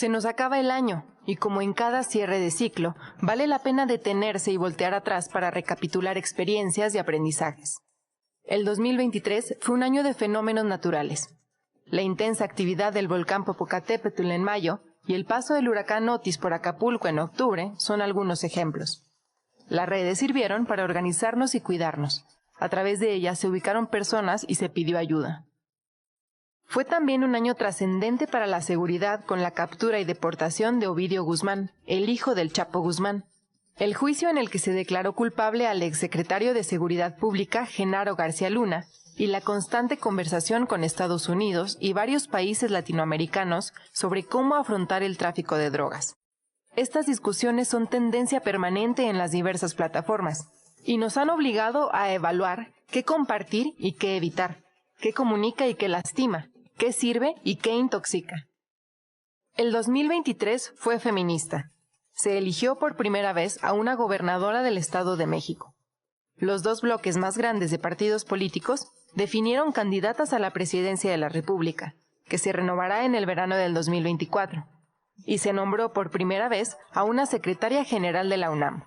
Se nos acaba el año, y como en cada cierre de ciclo, vale la pena detenerse y voltear atrás para recapitular experiencias y aprendizajes. El 2023 fue un año de fenómenos naturales. La intensa actividad del volcán Popocatépetl en mayo y el paso del huracán Otis por Acapulco en octubre son algunos ejemplos. Las redes sirvieron para organizarnos y cuidarnos. A través de ellas se ubicaron personas y se pidió ayuda. Fue también un año trascendente para la seguridad con la captura y deportación de Ovidio Guzmán, el hijo del Chapo Guzmán. El juicio en el que se declaró culpable al exsecretario de Seguridad Pública, Genaro García Luna, y la constante conversación con Estados Unidos y varios países latinoamericanos sobre cómo afrontar el tráfico de drogas. Estas discusiones son tendencia permanente en las diversas plataformas y nos han obligado a evaluar qué compartir y qué evitar, qué comunica y qué lastima, qué sirve y qué intoxica. El 2023 fue feminista. Se eligió por primera vez a una gobernadora del Estado de México. Los dos bloques más grandes de partidos políticos definieron candidatas a la presidencia de la República, que se renovará en el verano del 2024, y se nombró por primera vez a una secretaria general de la UNAM.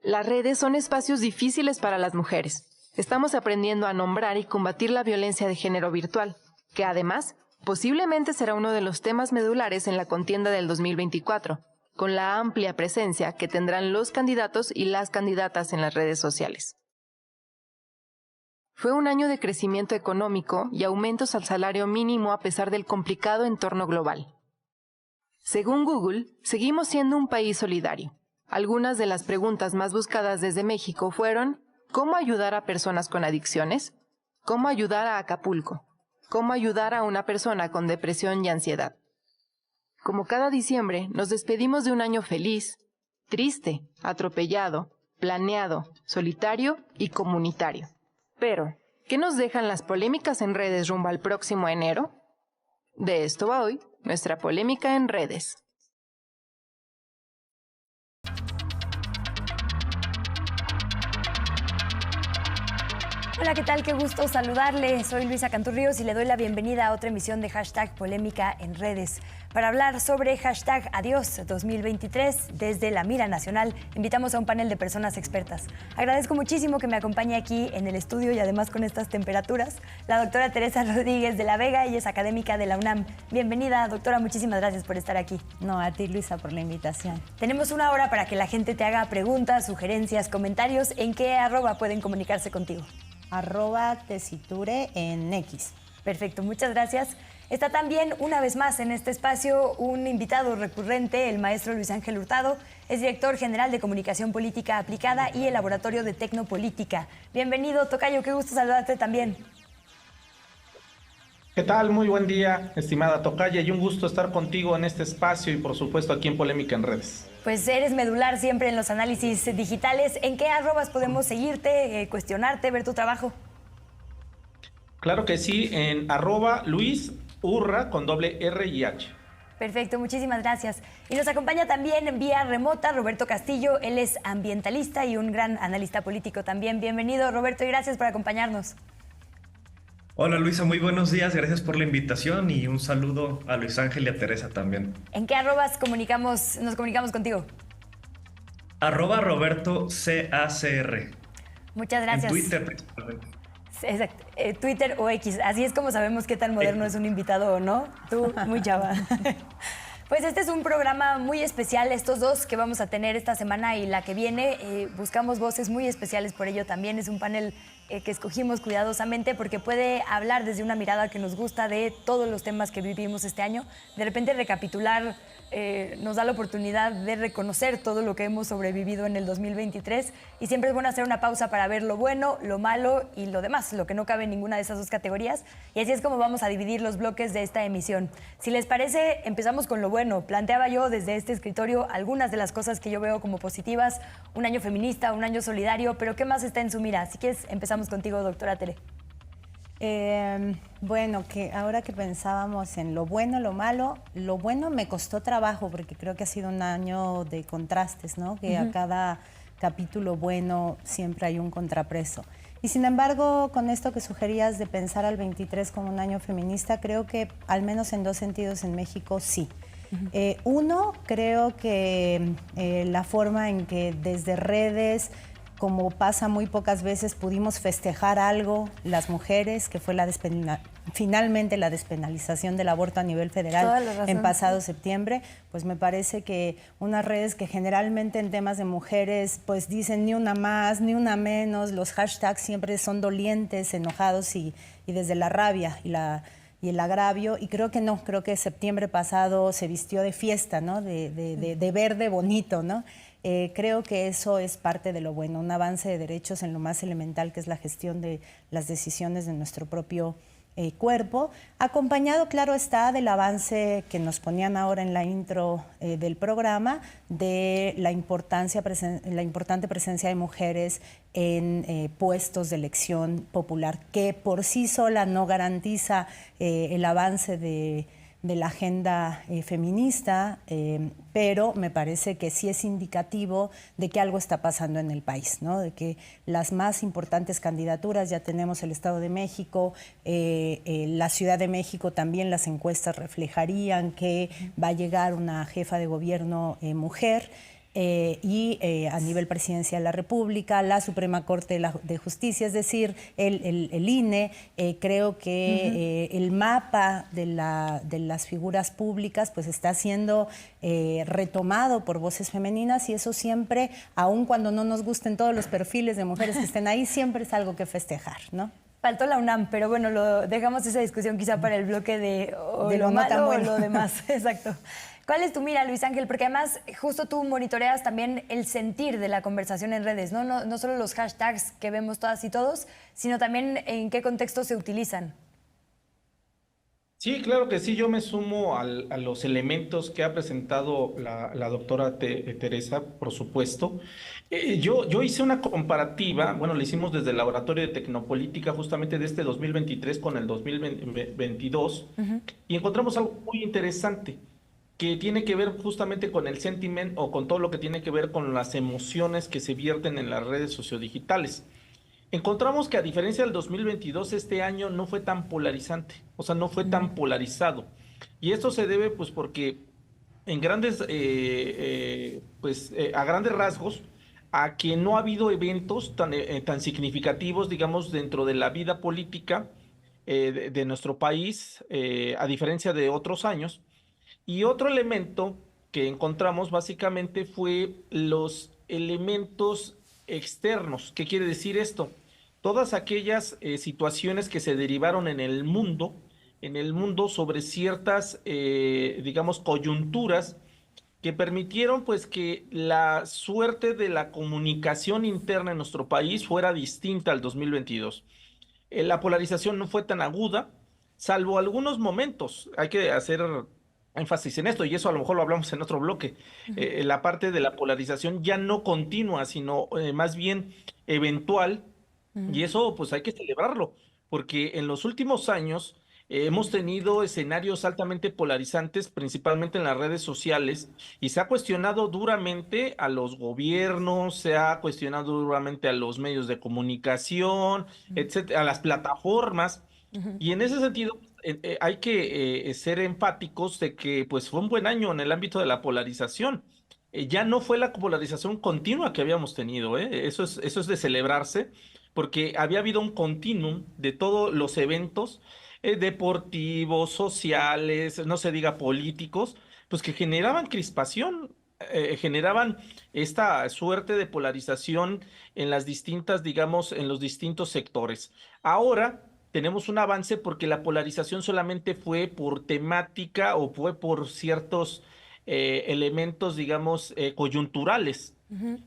Las redes son espacios difíciles para las mujeres. Estamos aprendiendo a nombrar y combatir la violencia de género virtual, que además posiblemente será uno de los temas medulares en la contienda del 2024, con la amplia presencia que tendrán los candidatos y las candidatas en las redes sociales. Fue un año de crecimiento económico y aumentos al salario mínimo a pesar del complicado entorno global. Según Google, seguimos siendo un país solidario. Algunas de las preguntas más buscadas desde México fueron: ¿cómo ayudar a personas con adicciones? ¿Cómo ayudar a Acapulco? ¿Cómo ayudar a una persona con depresión y ansiedad? Como cada diciembre, nos despedimos de un año feliz, triste, atropellado, planeado, solitario y comunitario. Pero, ¿qué nos dejan las polémicas en redes rumbo al próximo enero? De esto va hoy nuestra polémica en redes. Hola, ¿qué tal? Qué gusto saludarle. Soy Luisa Canturríos y le doy la bienvenida a otra emisión de Hashtag Polémica en Redes. Para hablar sobre Hashtag Adiós 2023 desde la Mira Nacional, invitamos a un panel de personas expertas. Agradezco muchísimo que me acompañe aquí en el estudio y además con estas temperaturas la doctora Teresa Rodríguez de la Vega. Ella es académica de la UNAM. Bienvenida, doctora. Muchísimas gracias por estar aquí. No, a ti, Luisa, por la invitación. Tenemos una hora para que la gente te haga preguntas, sugerencias, comentarios. ¿En qué @ pueden comunicarse contigo? @tesiture en X. Perfecto, muchas gracias. Está también, una vez más, en este espacio un invitado recurrente, el maestro Luis Ángel Hurtado. Es director general de Comunicación Política Aplicada y el Laboratorio de Tecnopolítica. Bienvenido, tocayo, qué gusto saludarte también. ¿Qué tal? Muy buen día, estimada tocaya, y un gusto estar contigo en este espacio y, por supuesto, aquí en Polémica en Redes. Pues eres medular siempre en los análisis digitales. ¿En qué @ podemos seguirte, cuestionarte, ver tu trabajo? Claro que sí, en @Luis Urra con doble R y H. Perfecto, muchísimas gracias. Y nos acompaña también en vía remota Roberto Castillo. Él es ambientalista y un gran analista político también. Bienvenido, Roberto, y gracias por acompañarnos. Hola Luisa, muy buenos días, gracias por la invitación y un saludo a Luis Ángel y a Teresa también. ¿En qué @ nos comunicamos contigo? @Roberto CACR. Muchas gracias. En Twitter principalmente. Exacto, Twitter o X, así es como sabemos qué tan moderno es un invitado o no. Tú, muy chava. Pues este es un programa muy especial, estos dos que vamos a tener esta semana y la que viene. Buscamos voces muy especiales por ello también. Es un panel que escogimos cuidadosamente porque puede hablar desde una mirada que nos gusta de todos los temas que vivimos este año. De repente recapitular nos da la oportunidad de reconocer todo lo que hemos sobrevivido en el 2023 y siempre es bueno hacer una pausa para ver lo bueno, lo malo y lo demás, lo que no cabe en ninguna de esas dos categorías. Y así es como vamos a dividir los bloques de esta emisión. Si les parece, empezamos con lo bueno. Planteaba yo desde este escritorio algunas de las cosas que yo veo como positivas. Un año feminista, un año solidario, pero ¿qué más está en su mira? Si quieres, empezamos contigo, doctora Tere. Bueno, que ahora que pensábamos en lo bueno, lo malo, lo bueno me costó trabajo porque creo que ha sido un año de contrastes, ¿no? Que a cada capítulo bueno siempre hay un contrapeso. Y sin embargo, con esto que sugerías de pensar al 23 como un año feminista, creo que al menos en dos sentidos en México sí. Uno, creo que la forma en que desde redes, como pasa muy pocas veces, pudimos festejar algo las mujeres, que fue finalmente la despenalización del aborto a nivel federal en pasado septiembre, pues me parece que unas redes que generalmente en temas de mujeres pues dicen ni una más, ni una menos, los hashtags siempre son dolientes, enojados y desde la rabia y el agravio, y creo que no, creo que septiembre pasado se vistió de fiesta, ¿no? De verde bonito, ¿no? Creo que eso es parte de lo bueno, un avance de derechos en lo más elemental que es la gestión de las decisiones de nuestro propio cuerpo, acompañado, claro está, del avance que nos ponían ahora en la intro del programa, de la importante presencia de mujeres en puestos de elección popular, que por sí sola no garantiza el avance de la agenda feminista, pero me parece que sí es indicativo de que algo está pasando en el país, ¿no? De que las más importantes candidaturas, ya tenemos el Estado de México, la Ciudad de México también, las encuestas reflejarían que va a llegar una jefa de gobierno mujer, a nivel presidencial de la República, la Suprema Corte de Justicia, es decir, el INE, creo que el mapa de las figuras públicas pues está siendo retomado por voces femeninas, y eso siempre, aun cuando no nos gusten todos los perfiles de mujeres que estén ahí, siempre es algo que festejar, ¿no? Faltó la UNAM, pero bueno, dejamos esa discusión quizá para el bloque de lo no tan bueno o lo demás. Exacto. ¿Cuál es tu mira, Luis Ángel? Porque además justo tú monitoreas también el sentir de la conversación en redes, ¿no? No solo los hashtags que vemos todas y todos, sino también en qué contexto se utilizan. Sí, claro que sí, yo me sumo a los elementos que ha presentado la doctora Teresa, por supuesto. Yo hice una comparativa, bueno, le hicimos desde el Laboratorio de Tecnopolítica justamente de este 2023 con el 2022, y encontramos algo muy interesante que tiene que ver justamente con el sentiment o con todo lo que tiene que ver con las emociones que se vierten en las redes sociodigitales. Encontramos que a diferencia del 2022, este año no fue tan polarizante, o sea, no fue tan polarizado. Y esto se debe pues porque en a grandes rasgos, a que no ha habido eventos tan significativos, digamos, dentro de la vida política de nuestro país, a diferencia de otros años. Y otro elemento que encontramos básicamente fue los elementos externos. ¿Qué quiere decir esto? Todas aquellas situaciones que se derivaron en el mundo sobre ciertas, digamos, coyunturas que permitieron pues que la suerte de la comunicación interna en nuestro país fuera distinta al 2022. La polarización no fue tan aguda, salvo algunos momentos. Hay que hacer énfasis en esto, y eso a lo mejor lo hablamos en otro bloque. La parte de la polarización ya no continua, sino más bien eventual, y eso pues hay que celebrarlo, porque en los últimos años hemos tenido escenarios altamente polarizantes, principalmente en las redes sociales, y se ha cuestionado duramente a los gobiernos, se ha cuestionado duramente a los medios de comunicación, etcétera, a las plataformas, y en ese sentido hay que ser empáticos de que pues fue un buen año en el ámbito de la polarización. Ya no fue la polarización continua que habíamos tenido, ¿eh? Eso es de celebrarse, porque había habido un continuum de todos los eventos deportivos, sociales, no se diga políticos, pues que generaban crispación, generaban esta suerte de polarización en las distintas, digamos, en los distintos sectores. Ahora tenemos un avance porque la polarización solamente fue por temática o fue por ciertos elementos, digamos, coyunturales.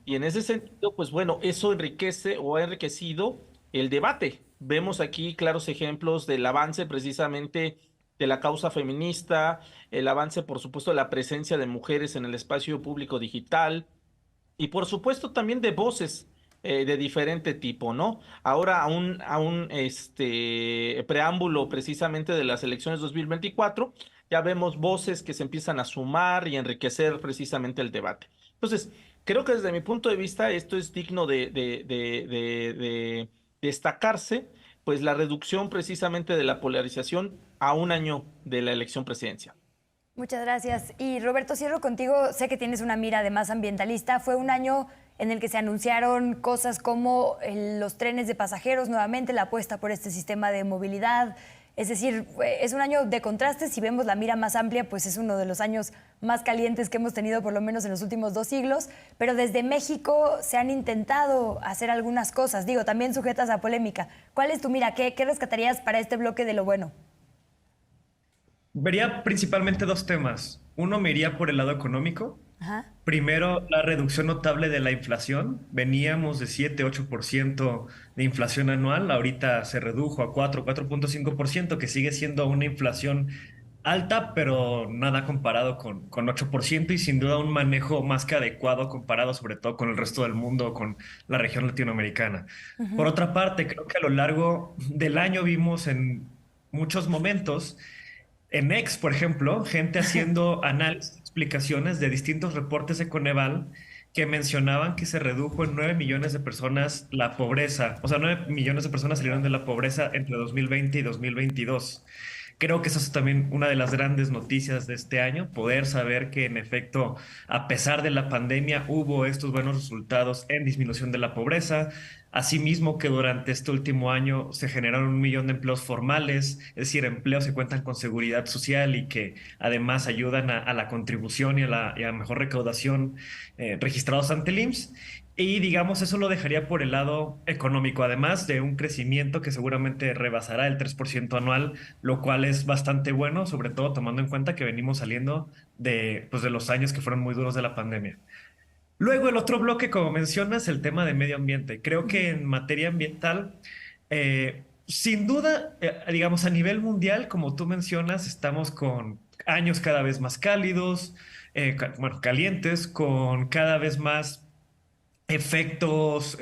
Y en ese sentido, pues bueno, eso enriquece o ha enriquecido el debate. Vemos aquí claros ejemplos del avance precisamente de la causa feminista, el avance, por supuesto, de la presencia de mujeres en el espacio público digital, y por supuesto también de voces de diferente tipo, ¿no? Ahora a un preámbulo precisamente de las elecciones 2024, ya vemos voces que se empiezan a sumar y enriquecer precisamente el debate. Entonces, creo que desde mi punto de vista esto es digno de destacarse, pues la reducción precisamente de la polarización a un año de la elección presidencial. Muchas gracias. Y Roberto, cierro contigo. Sé que tienes una mira además ambientalista. Fue un año en el que se anunciaron cosas como los trenes de pasajeros nuevamente, la apuesta por este sistema de movilidad. Es decir, es un año de contrastes. Si vemos la mira más amplia, pues es uno de los años más calientes que hemos tenido por lo menos en los últimos 2 siglos. Pero desde México se han intentado hacer algunas cosas, digo, también sujetas a polémica. ¿Cuál es tu mira? ¿Qué rescatarías para este bloque de lo bueno? Vería principalmente 2 temas. Uno, me iría por el lado económico. Ajá. Primero, la reducción notable de la inflación. Veníamos de 7-8% de inflación anual, ahorita se redujo a 4-4.5%, que sigue siendo una inflación alta, pero nada comparado con 8% y sin duda un manejo más que adecuado comparado sobre todo con el resto del mundo, con la región latinoamericana. Por otra parte, creo que a lo largo del año vimos en muchos momentos en X, por ejemplo, gente haciendo análisis, explicaciones de distintos reportes de Coneval que mencionaban que se redujo en 9 millones de personas la pobreza. O sea, 9 millones de personas salieron de la pobreza entre 2020 y 2022. Creo que esa es también una de las grandes noticias de este año, poder saber que en efecto, a pesar de la pandemia, hubo estos buenos resultados en disminución de la pobreza. Asimismo, que durante este último año se generaron 1 millón de empleos formales, es decir, empleos que cuentan con seguridad social y que además ayudan a la contribución y a la mejor recaudación registrados ante el IMSS. Y digamos, eso lo dejaría por el lado económico, además de un crecimiento que seguramente rebasará el 3% anual, lo cual es bastante bueno, sobre todo tomando en cuenta que venimos saliendo pues de los años que fueron muy duros de la pandemia. Luego, el otro bloque, como mencionas, el tema de medio ambiente. Creo que en materia ambiental, sin duda, digamos, a nivel mundial, como tú mencionas, estamos con años cada vez más cálidos, bueno, calientes, con cada vez más efectos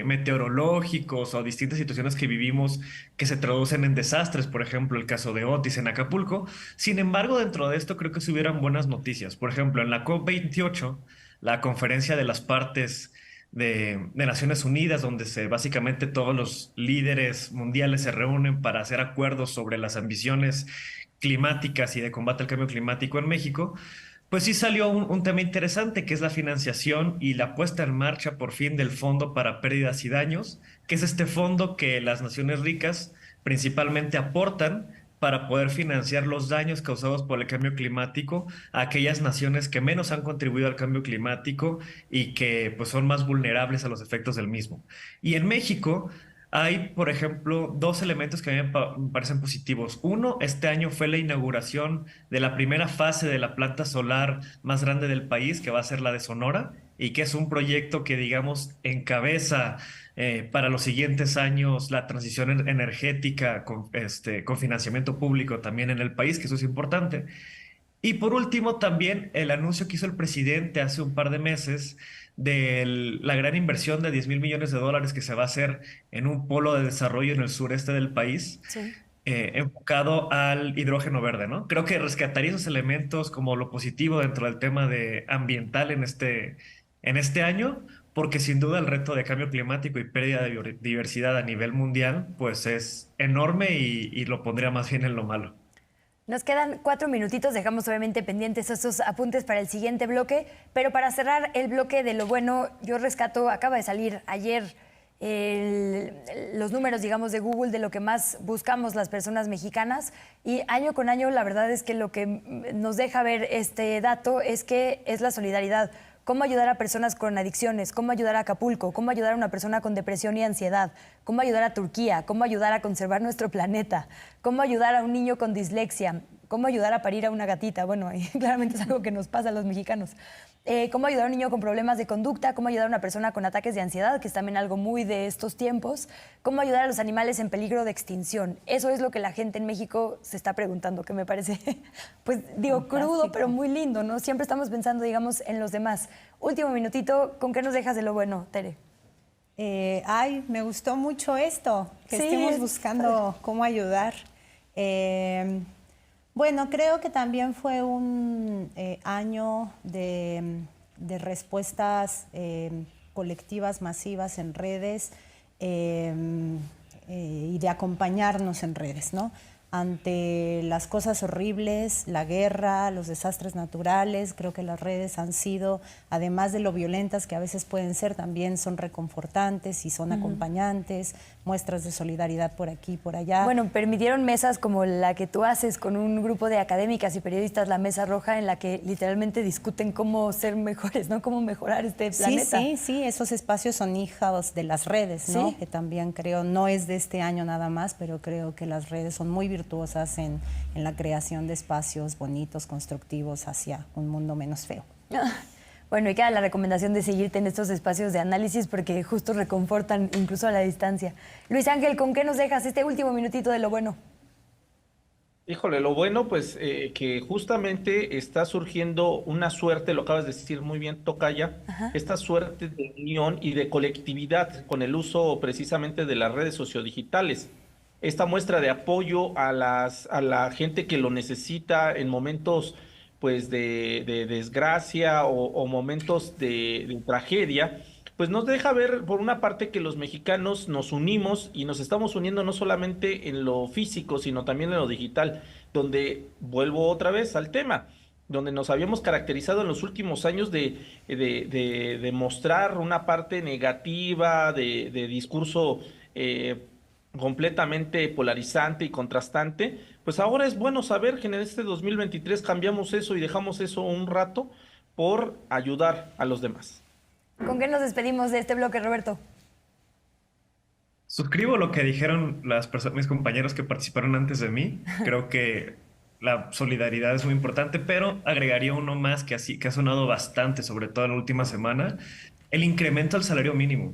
meteorológicos o distintas situaciones que vivimos que se traducen en desastres, por ejemplo, el caso de Otis en Acapulco. Sin embargo, dentro de esto creo que se hubieran buenas noticias. Por ejemplo, en la COP28, la conferencia de las partes de Naciones Unidas, donde básicamente todos los líderes mundiales se reúnen para hacer acuerdos sobre las ambiciones climáticas y de combate al cambio climático en México. Pues sí salió un tema interesante, que es la financiación y la puesta en marcha por fin del Fondo para Pérdidas y Daños, que es este fondo que las naciones ricas principalmente aportan para poder financiar los daños causados por el cambio climático a aquellas naciones que menos han contribuido al cambio climático y que pues, son más vulnerables a los efectos del mismo. Y en México hay, por ejemplo, 2 elementos que a mí me parecen positivos. Uno, este año fue la inauguración de la primera fase de la planta solar más grande del país, que va a ser la de Sonora, y que es un proyecto que, digamos, encabeza para los siguientes años la transición energética con financiamiento público también en el país, que eso es importante. Y por último, también el anuncio que hizo el presidente hace un par de meses de la gran inversión de 10,000 millones de dólares que se va a hacer en un polo de desarrollo en el sureste del país, Sí. enfocado al hidrógeno verde, ¿no? Creo que rescataría esos elementos como lo positivo dentro del tema ambiental en este año, porque sin duda el reto de cambio climático y pérdida de biodiversidad a nivel mundial, pues es enorme y lo pondría más bien en lo malo. Nos quedan 4 minutitos, dejamos obviamente pendientes esos apuntes para el siguiente bloque, pero para cerrar el bloque de lo bueno, yo rescato, acaba de salir ayer los números, digamos, de Google de lo que más buscamos las personas mexicanas y año con año la verdad es que lo que nos deja ver este dato es que es la solidaridad. Cómo ayudar a personas con adicciones, cómo ayudar a Acapulco, cómo ayudar a una persona con depresión y ansiedad, cómo ayudar a Turquía, cómo ayudar a conservar nuestro planeta, cómo ayudar a un niño con dislexia, cómo ayudar a parir a una gatita. Bueno, claramente es algo que nos pasa a los mexicanos. Cómo ayudar a un niño con problemas de conducta, cómo ayudar a una persona con ataques de ansiedad, que es también algo muy de estos tiempos, cómo ayudar a los animales en peligro de extinción. Eso es lo que la gente en México se está preguntando, que me parece, pues digo, fantástico, crudo, pero muy lindo, ¿no? Siempre estamos pensando, digamos, en los demás. Último minutito, ¿con qué nos dejas de lo bueno, Tere? Me gustó mucho esto, que Sí, estemos buscando cómo ayudar. Bueno, creo que también fue un año de respuestas colectivas, masivas en redes y de acompañarnos en redes, ¿no? ante las cosas horribles, la guerra, los desastres naturales. Creo que las redes han sido, además de lo violentas que a veces pueden ser, también son reconfortantes y son acompañantes, muestras de solidaridad por aquí y por allá. Bueno, permitieron mesas como la que tú haces con un grupo de académicas y periodistas, la Mesa Roja, en la que literalmente discuten cómo ser mejores, ¿no? Cómo mejorar este planeta. Sí, esos espacios son hijos de las redes, ¿no? Sí. Que también creo, no es de este año nada más, pero creo que las redes son muy virtuosas en la creación de espacios bonitos, constructivos hacia un mundo menos feo. Bueno, y queda la recomendación de seguirte en estos espacios de análisis porque justo reconfortan incluso a la distancia. Luis Ángel, ¿con qué nos dejas este último minutito de lo bueno? Híjole, lo bueno, pues que justamente está surgiendo una suerte, lo acabas de decir muy bien, Tocaya, esta suerte de unión y de colectividad con el uso precisamente de las redes sociodigitales. Esta muestra de apoyo a la gente que lo necesita en momentos pues de desgracia o momentos de tragedia, pues nos deja ver por una parte que los mexicanos nos unimos y nos estamos uniendo no solamente en lo físico, sino también en lo digital, donde vuelvo otra vez al tema, donde nos habíamos caracterizado en los últimos años de mostrar una parte negativa, de discurso completamente polarizante y contrastante, pues ahora es bueno saber que en este 2023 cambiamos eso y dejamos eso un rato por ayudar a los demás. ¿Con qué nos despedimos de este bloque, Roberto? Suscribo lo que dijeron mis compañeros que participaron antes de mí. Creo que la solidaridad es muy importante, pero agregaría uno más que ha sonado bastante, sobre todo en la última semana, el incremento al salario mínimo,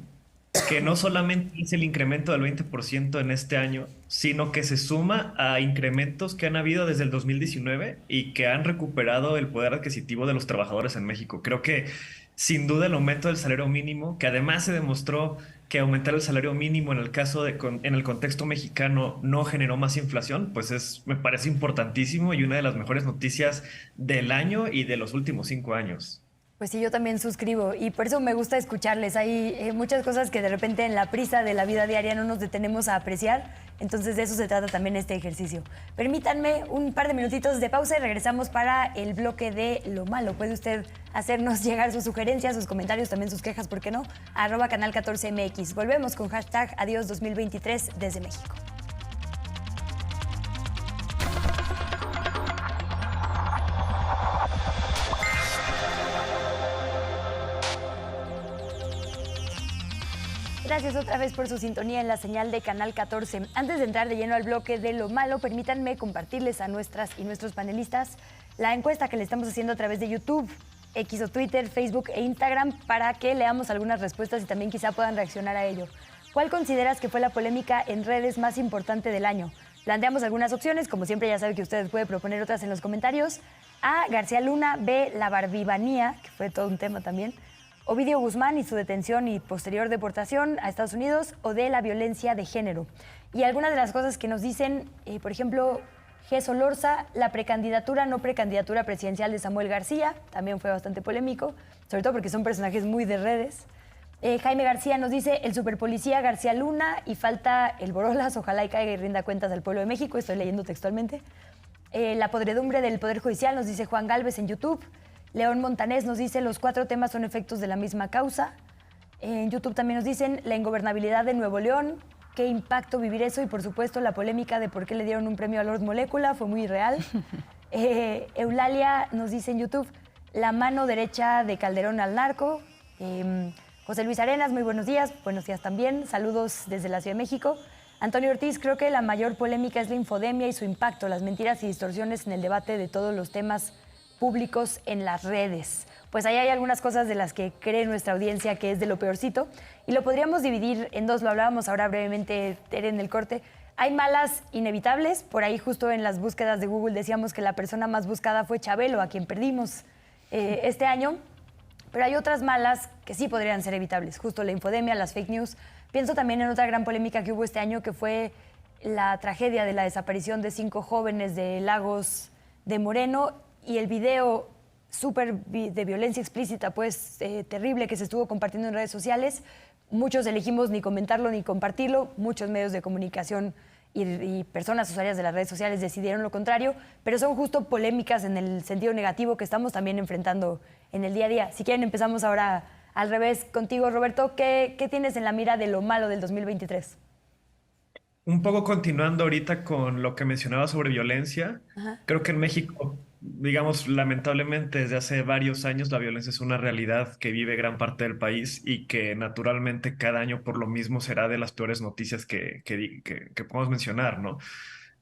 que no solamente es el incremento del 20% en este año, sino que se suma a incrementos que han habido desde el 2019 y que han recuperado el poder adquisitivo de los trabajadores en México. Creo que sin duda el aumento del salario mínimo, que además se demostró que aumentar el salario mínimo en el caso en el contexto mexicano no generó más inflación, pues me parece importantísimo y una de las mejores noticias del año y de los últimos 5 años. Pues sí, yo también suscribo y por eso me gusta escucharles. Hay muchas cosas que de repente en la prisa de la vida diaria no nos detenemos a apreciar, entonces de eso se trata también este ejercicio. Permítanme un par de minutitos de pausa y regresamos para el bloque de lo malo. Puede usted hacernos llegar sus sugerencias, sus comentarios, también sus quejas, ¿por qué no? @canal 14mx. Volvemos con hashtag Adiós 2023 desde México. Gracias otra vez por su sintonía en la señal de Canal 14. Antes de entrar de lleno al bloque de lo malo, permítanme compartirles a nuestras y nuestros panelistas la encuesta que le estamos haciendo a través de YouTube, X o Twitter, Facebook e Instagram para que leamos algunas respuestas y también quizá puedan reaccionar a ello. ¿Cuál consideras que fue la polémica en redes más importante del año? Planteamos algunas opciones, como siempre ya sabe que ustedes pueden proponer otras en los comentarios. A, García Luna. B, la barbivanía, que fue todo un tema también. Ovidio Guzmán y su detención y posterior deportación a Estados Unidos, o de la violencia de género. Y algunas de las cosas que nos dicen, por ejemplo, G. Solorza, la precandidatura, no precandidatura presidencial de Samuel García, también fue bastante polémico, sobre todo porque son personajes muy de redes. Jaime García nos dice, el superpolicía García Luna y falta el Borolas, ojalá y caiga y rinda cuentas al pueblo de México, estoy leyendo textualmente. La podredumbre del Poder Judicial, nos dice Juan Galvez en YouTube. León Montanés nos dice, los 4 temas son efectos de la misma causa. En YouTube también nos dicen, la ingobernabilidad de Nuevo León, qué impacto vivir eso y por supuesto la polémica de por qué le dieron un premio a Lord Molécula, fue muy real. Eulalia nos dice en YouTube, la mano derecha de Calderón al narco. José Luis Arenas, muy buenos días también, saludos desde la Ciudad de México. Antonio Ortiz, creo que la mayor polémica es la infodemia y su impacto, las mentiras y distorsiones en el debate de todos los temas públicos en las redes. Pues ahí hay algunas cosas de las que cree nuestra audiencia que es de lo peorcito y lo podríamos dividir en dos, lo hablábamos ahora brevemente en el corte. Hay malas inevitables, por ahí justo en las búsquedas de Google decíamos que la persona más buscada fue Chabelo, a quien perdimos este año, pero hay otras malas que sí podrían ser evitables, justo la infodemia, las fake news. Pienso también en otra gran polémica que hubo este año, que fue la tragedia de la desaparición de 5 jóvenes de Lagos de Moreno y el video súper de violencia explícita, pues terrible, que se estuvo compartiendo en redes sociales. Muchos elegimos ni comentarlo ni compartirlo, muchos medios de comunicación y personas usuarias de las redes sociales decidieron lo contrario, pero son justo polémicas en el sentido negativo que estamos también enfrentando en el día a día. Si quieren, empezamos ahora al revés contigo, Roberto. ¿Qué tienes en la mira de lo malo del 2023? Un poco continuando ahorita con lo que mencionaba sobre violencia, creo que en México, digamos, lamentablemente desde hace varios años la violencia es una realidad que vive gran parte del país y que naturalmente cada año por lo mismo será de las peores noticias que podemos mencionar, ¿no?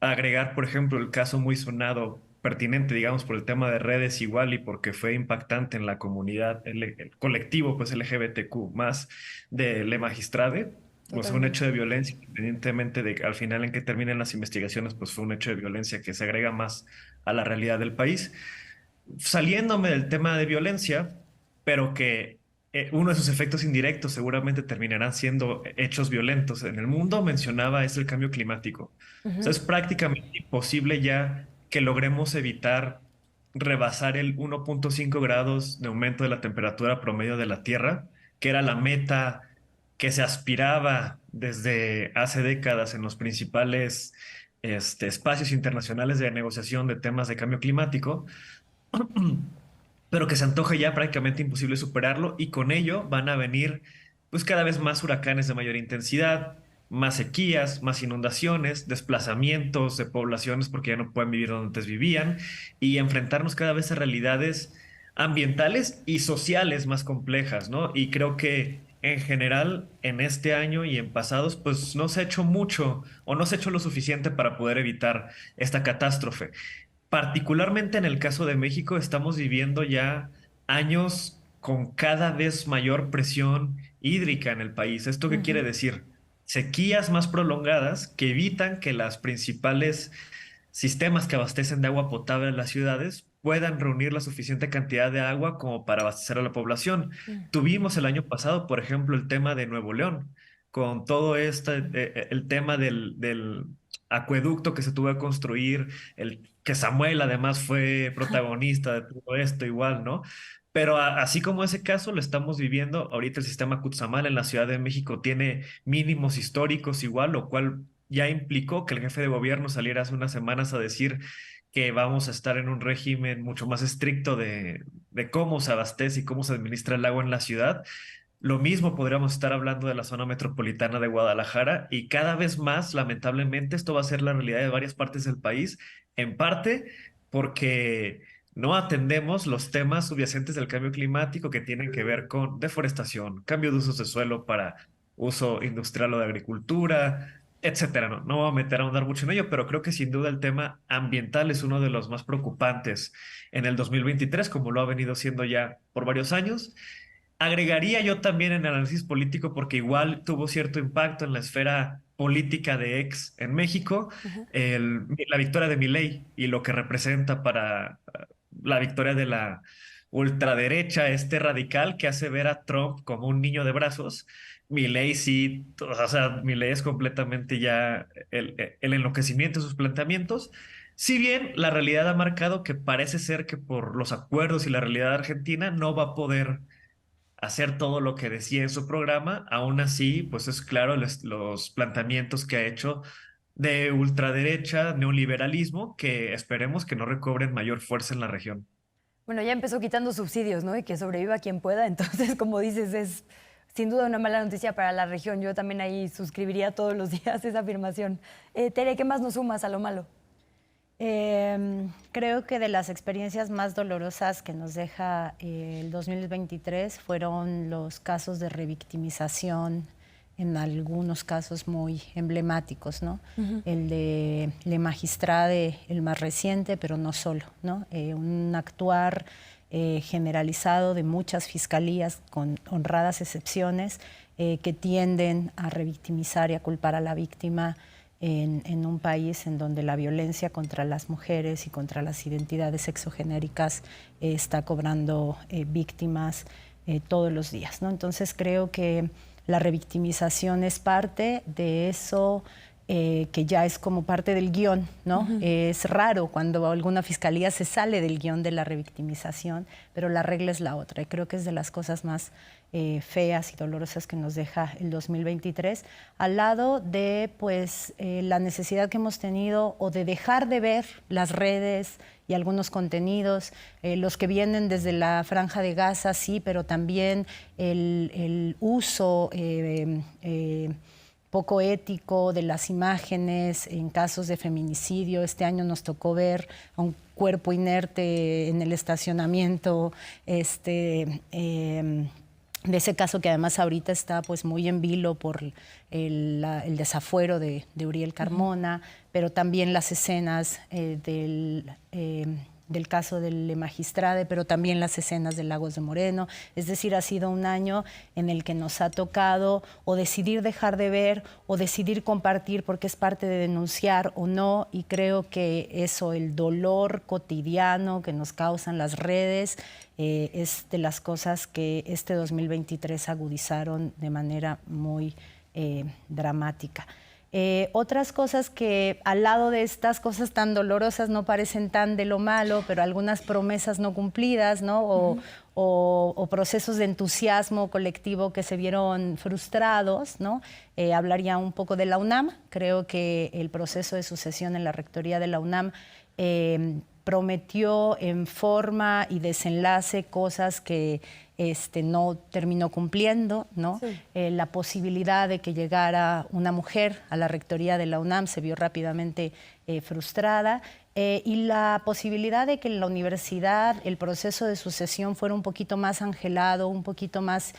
Agregar, por ejemplo, el caso muy sonado, pertinente, digamos, por el tema de redes igual y porque fue impactante en la comunidad, el colectivo, pues LGBTQ más de Le Magistrade. O sea, un hecho de violencia, independientemente de que al final en que terminen las investigaciones, pues fue un hecho de violencia que se agrega más a la realidad del país. Saliéndome del tema de violencia, pero que uno de sus efectos indirectos seguramente terminarán siendo hechos violentos en el mundo, mencionaba, es el cambio climático. O sea, es prácticamente imposible ya que logremos evitar rebasar el 1.5 grados de aumento de la temperatura promedio de la Tierra, que era la meta que se aspiraba desde hace décadas en los principales espacios internacionales de negociación de temas de cambio climático, pero que se antoja ya prácticamente imposible superarlo y con ello van a venir pues cada vez más huracanes de mayor intensidad, más sequías, más inundaciones, desplazamientos de poblaciones porque ya no pueden vivir donde antes vivían y enfrentarnos cada vez a realidades ambientales y sociales más complejas, ¿no? Y creo que en general en este año y en pasados pues no se ha hecho mucho o no se ha hecho lo suficiente para poder evitar esta catástrofe. Particularmente en el caso de México, estamos viviendo ya años con cada vez mayor presión hídrica en el país. ¿Esto qué quiere decir? Sequías más prolongadas que evitan que las principales sistemas que abastecen de agua potable a las ciudades puedan reunir la suficiente cantidad de agua como para abastecer a la población. Tuvimos el año pasado, por ejemplo, el tema de Nuevo León, con todo el tema del acueducto que se tuvo que construir, el que Samuel además fue protagonista de todo esto igual, ¿no? Pero así como ese caso lo estamos viviendo, ahorita el sistema Cutzamala en la Ciudad de México tiene mínimos históricos igual, lo cual ya implicó que el jefe de gobierno saliera hace unas semanas a decir que vamos a estar en un régimen mucho más estricto de cómo se abastece y cómo se administra el agua en la ciudad. Lo mismo podríamos estar hablando de la zona metropolitana de Guadalajara y cada vez más, lamentablemente, esto va a ser la realidad de varias partes del país, en parte porque no atendemos los temas subyacentes del cambio climático que tienen que ver con deforestación, cambio de usos de suelo para uso industrial o de agricultura, etcétera. No voy a meter a ahondar mucho en ello, pero creo que sin duda el tema ambiental es uno de los más preocupantes en el 2023, como lo ha venido siendo ya por varios años. Agregaría yo también en el análisis político, porque igual tuvo cierto impacto en la esfera política de ex en México, la victoria de Milei y lo que representa para la victoria de la ultraderecha, radical que hace ver a Trump como un niño de brazos. Milei sí, o sea, Milei es completamente ya el enloquecimiento de sus planteamientos. Si bien la realidad ha marcado que parece ser que por los acuerdos y la realidad argentina no va a poder hacer todo lo que decía en su programa, aún así, pues es claro los planteamientos que ha hecho de ultraderecha, neoliberalismo, que esperemos que no recobren mayor fuerza en la región. Bueno, ya empezó quitando subsidios, ¿no? Y que sobreviva quien pueda, entonces, como dices, es sin duda una mala noticia para la región. Yo también ahí suscribiría todos los días esa afirmación. Tere, ¿qué más nos sumas a lo malo? Creo que de las experiencias más dolorosas que nos deja el 2023 fueron los casos de revictimización, en algunos casos muy emblemáticos, ¿no? El de Le Magistrade, el más reciente, pero no solo, ¿no? Un actuar generalizado de muchas fiscalías, con honradas excepciones, que tienden a revictimizar y a culpar a la víctima en un país en donde la violencia contra las mujeres y contra las identidades sexogenéricas está cobrando víctimas todos los días, ¿no? Entonces creo que la revictimización es parte de eso. que ya es como parte del guión, ¿no? Es raro cuando alguna fiscalía se sale del guión de la revictimización, pero la regla es la otra. Y creo que es de las cosas más feas y dolorosas que nos deja el 2023, al lado de pues, la necesidad que hemos tenido o de dejar de ver las redes y algunos contenidos, los que vienen desde la Franja de Gaza, sí, pero también el uso poco ético de las imágenes en casos de feminicidio. Este año nos tocó ver a un cuerpo inerte en el estacionamiento, de ese caso que además ahorita está pues muy en vilo por el desafuero de Uriel Carmona, pero también las escenas del caso del Magistrade, pero también las escenas de Lagos de Moreno. Es decir, ha sido un año en el que nos ha tocado o decidir dejar de ver o decidir compartir porque es parte de denunciar o no, y creo que eso, el dolor cotidiano que nos causan las redes, es de las cosas que este 2023 agudizaron de manera muy dramática. Otras cosas que al lado de estas cosas tan dolorosas no parecen tan de lo malo, pero algunas promesas no cumplidas, ¿no? O procesos de entusiasmo colectivo que se vieron frustrados, ¿no? Hablaría un poco de la UNAM. Creo que el proceso de sucesión en la rectoría de la UNAM prometió en forma y desenlace cosas que no terminó cumpliendo, ¿no? Sí. La posibilidad de que llegara una mujer a la rectoría de la UNAM se vio rápidamente frustrada, y la posibilidad de que en la universidad el proceso de sucesión fuera un poquito más angelado, un poquito más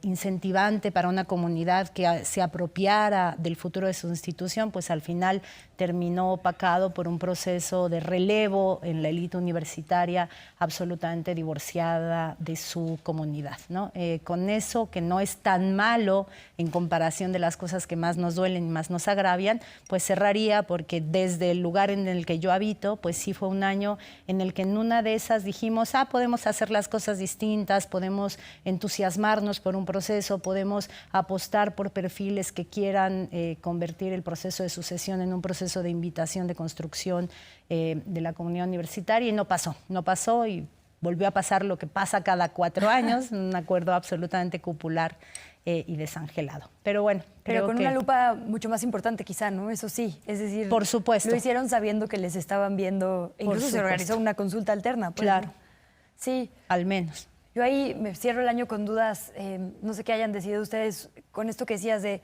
incentivante para una comunidad que se apropiara del futuro de su institución, pues al final terminó opacado por un proceso de relevo en la élite universitaria absolutamente divorciada de su comunidad, ¿no? Con eso, que no es tan malo en comparación de las cosas que más nos duelen y más nos agravian, pues cerraría porque desde el lugar en el que yo habito, pues sí fue un año en el que en una de esas dijimos, podemos hacer las cosas distintas, podemos entusiasmarnos por un proceso, podemos apostar por perfiles que quieran convertir el proceso de sucesión en un proceso de invitación, de construcción de la comunidad universitaria, y no pasó y volvió a pasar lo que pasa cada 4 años, un acuerdo absolutamente cupular y desangelado. Pero bueno, pero con una lupa mucho más importante quizá, ¿no? Eso sí, es decir, por supuesto, lo hicieron sabiendo que les estaban viendo, incluso se organizó una consulta alterna. Pues, claro, ¿no? Sí. Al menos. Yo ahí me cierro el año con dudas, no sé qué hayan decidido ustedes con esto que decías de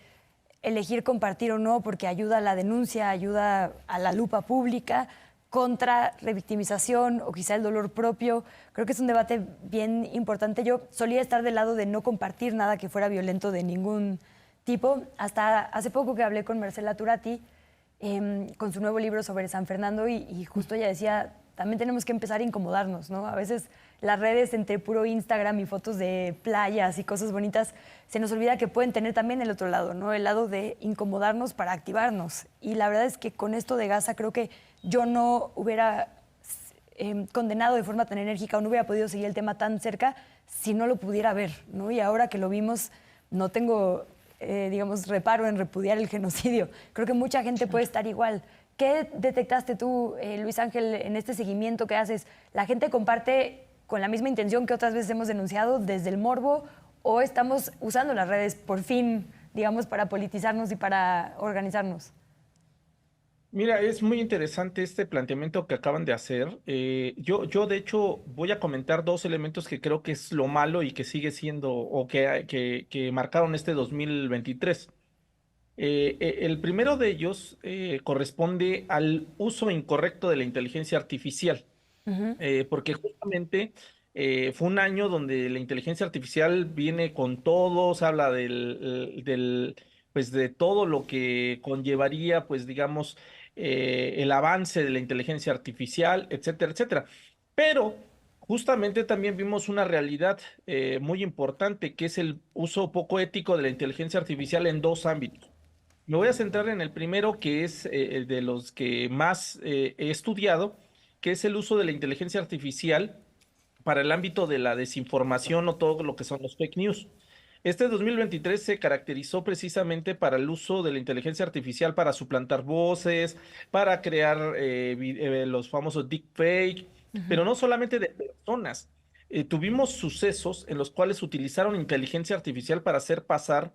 elegir compartir o no, porque ayuda a la denuncia, ayuda a la lupa pública, contra revictimización o quizá el dolor propio. Creo que es un debate bien importante. Yo solía estar del lado de no compartir nada que fuera violento de ningún tipo. Hasta hace poco que hablé con Marcela Turati, con su nuevo libro sobre San Fernando, y justo ella decía, también tenemos que empezar a incomodarnos, ¿no? A veces las redes, entre puro Instagram y fotos de playas y cosas bonitas, se nos olvida que pueden tener también el otro lado, ¿no? El lado de incomodarnos para activarnos. Y la verdad es que con esto de Gaza creo que yo no hubiera condenado de forma tan enérgica o no hubiera podido seguir el tema tan cerca si no lo pudiera ver, ¿no? Y ahora que lo vimos, no tengo, digamos, reparo en repudiar el genocidio. Creo que mucha gente puede estar igual. ¿Qué detectaste tú, Luis Ángel, en este seguimiento que haces? ¿La gente comparte con la misma intención que otras veces hemos denunciado desde el morbo, o estamos usando las redes por fin, digamos, para politizarnos y para organizarnos? Mira, es muy interesante este planteamiento que acaban de hacer. Yo de hecho, voy a comentar 2 elementos que creo que es lo malo y que sigue siendo, o que marcaron este 2023. El primero de ellos corresponde al uso incorrecto de la inteligencia artificial, porque justamente fue un año donde la inteligencia artificial viene con todo, se habla pues de todo lo que conllevaría, pues digamos, el avance de la inteligencia artificial, etcétera, etcétera. Pero justamente también vimos una realidad muy importante, que es el uso poco ético de la inteligencia artificial en 2 ámbitos. Me voy a centrar en el primero, que es de los que más he estudiado, que es el uso de la inteligencia artificial para el ámbito de la desinformación o todo lo que son los fake news. Este 2023 se caracterizó precisamente para el uso de la inteligencia artificial para suplantar voces, para crear los famosos deepfake, pero no solamente de personas. Tuvimos sucesos en los cuales utilizaron inteligencia artificial para hacer pasar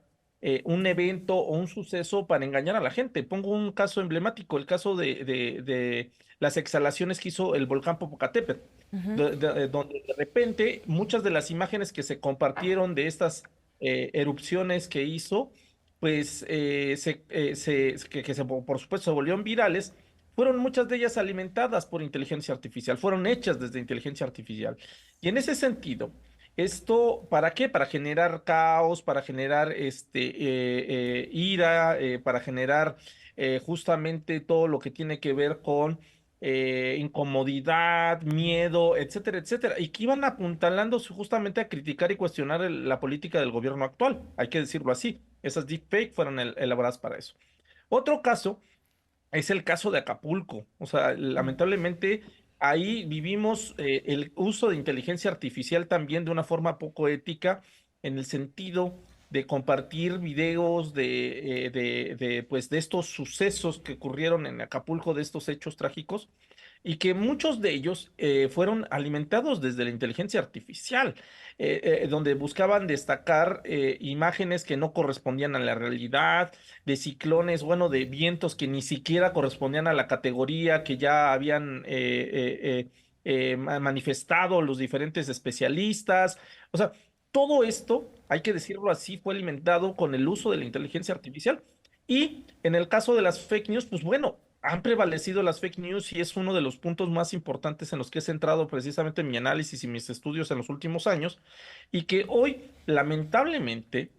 un evento o un suceso para engañar a la gente. Pongo un caso emblemático, el caso de las exhalaciones que hizo el volcán Popocatépetl, donde de repente muchas de las imágenes que se compartieron de estas erupciones que hizo, pues por supuesto se volvieron virales, fueron muchas de ellas alimentadas por inteligencia artificial, fueron hechas desde inteligencia artificial. Y en ese sentido, esto, ¿para qué? Para generar caos, para generar ira, para generar justamente todo lo que tiene que ver con incomodidad, miedo, etcétera, etcétera, y que iban apuntalándose justamente a criticar y cuestionar la política del gobierno actual, hay que decirlo así. Esas deepfake fueron elaboradas para eso. Otro caso es el caso de Acapulco. O sea, lamentablemente ahí vivimos el uso de inteligencia artificial también de una forma poco ética, en el sentido de compartir videos pues, de estos sucesos que ocurrieron en Acapulco, de estos hechos trágicos, y que muchos de ellos fueron alimentados desde la inteligencia artificial, donde buscaban destacar imágenes que no correspondían a la realidad, de ciclones, bueno, de vientos que ni siquiera correspondían a la categoría que ya habían manifestado los diferentes especialistas. O sea, todo esto, hay que decirlo así, fue alimentado con el uso de la inteligencia artificial. Y en el caso de las fake news, pues bueno, han prevalecido las fake news y es uno de los puntos más importantes en los que he centrado precisamente mi análisis y mis estudios en los últimos años, y que hoy, lamentablemente,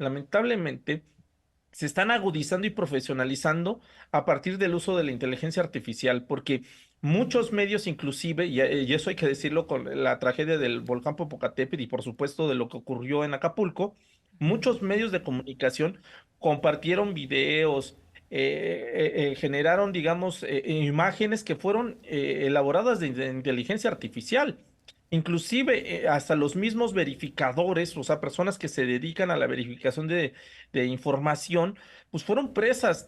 se están agudizando y profesionalizando a partir del uso de la inteligencia artificial, porque muchos medios inclusive, y eso hay que decirlo con la tragedia del volcán Popocatépetl y por supuesto de lo que ocurrió en Acapulco, muchos medios de comunicación compartieron videos, generaron, digamos, imágenes que fueron elaboradas de inteligencia artificial. Inclusive hasta los mismos verificadores, o sea, personas que se dedican a la verificación de información, pues fueron presas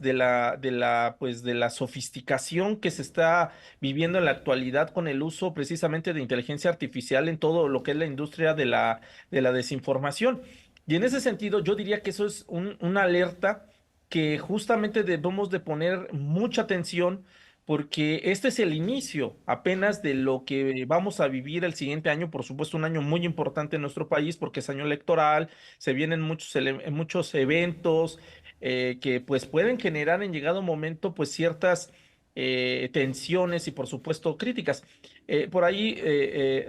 pues, de la sofisticación que se está viviendo en la actualidad con el uso precisamente de inteligencia artificial en todo lo que es la industria de la desinformación. Y en ese sentido, yo diría que eso es una alerta que justamente debemos de poner mucha atención, porque este es el inicio apenas de lo que vamos a vivir el siguiente año, por supuesto un año muy importante en nuestro país porque es año electoral, se vienen muchos eventos que pues pueden generar en llegado momento pues ciertas tensiones y por supuesto críticas. Por ahí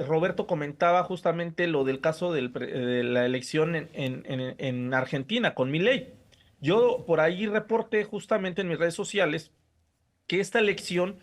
Roberto comentaba justamente lo del caso de la elección en Argentina con Milei. Yo por ahí reporté justamente en mis redes sociales que esta elección,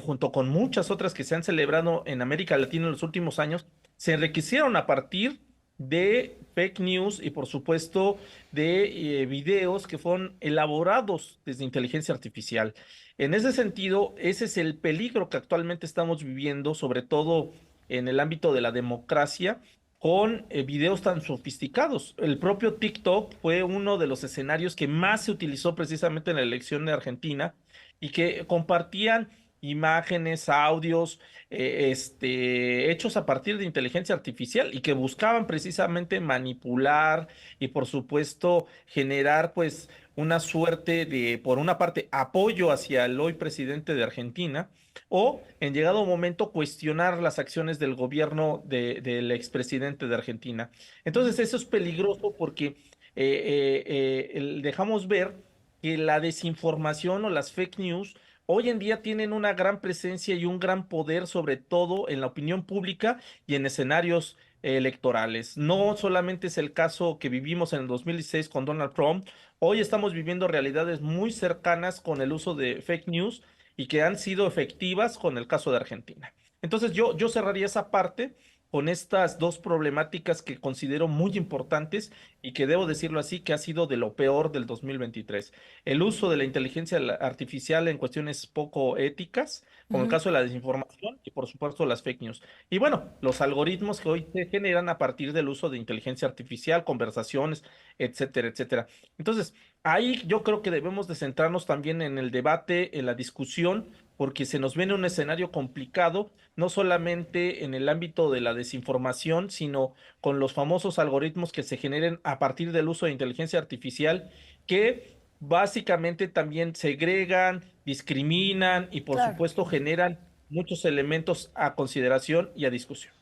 junto con muchas otras que se han celebrado en América Latina en los últimos años, se enriquecieron a partir de fake news y por supuesto de videos que fueron elaborados desde inteligencia artificial. En ese sentido, ese es el peligro que actualmente estamos viviendo, sobre todo en el ámbito de la democracia, con videos tan sofisticados. El propio TikTok fue uno de los escenarios que más se utilizó precisamente en la elección de Argentina, y que compartían imágenes, audios, hechos a partir de inteligencia artificial y que buscaban precisamente manipular y por supuesto generar pues una suerte de, por una parte, apoyo hacia el hoy presidente de Argentina, o en llegado momento cuestionar las acciones del gobierno del expresidente de Argentina. Entonces eso es peligroso porque dejamos ver que la desinformación o las fake news hoy en día tienen una gran presencia y un gran poder, sobre todo en la opinión pública y en escenarios electorales. No solamente es el caso que vivimos en el 2016 con Donald Trump, hoy estamos viviendo realidades muy cercanas con el uso de fake news y que han sido efectivas con el caso de Argentina. Entonces yo cerraría esa parte con estas dos problemáticas que considero muy importantes y que debo decirlo así, que ha sido de lo peor del 2023. El uso de la inteligencia artificial en cuestiones poco éticas, como el caso de la desinformación y por supuesto las fake news. Y bueno, los algoritmos que hoy se generan a partir del uso de inteligencia artificial, conversaciones, etcétera, etcétera. Entonces, ahí yo creo que debemos de centrarnos también en el debate, en la discusión, porque se nos viene un escenario complicado, no solamente en el ámbito de la desinformación, sino con los famosos algoritmos que se generen a partir del uso de inteligencia artificial, que básicamente también segregan, discriminan y por Claro. supuesto generan muchos elementos a consideración y a discusión.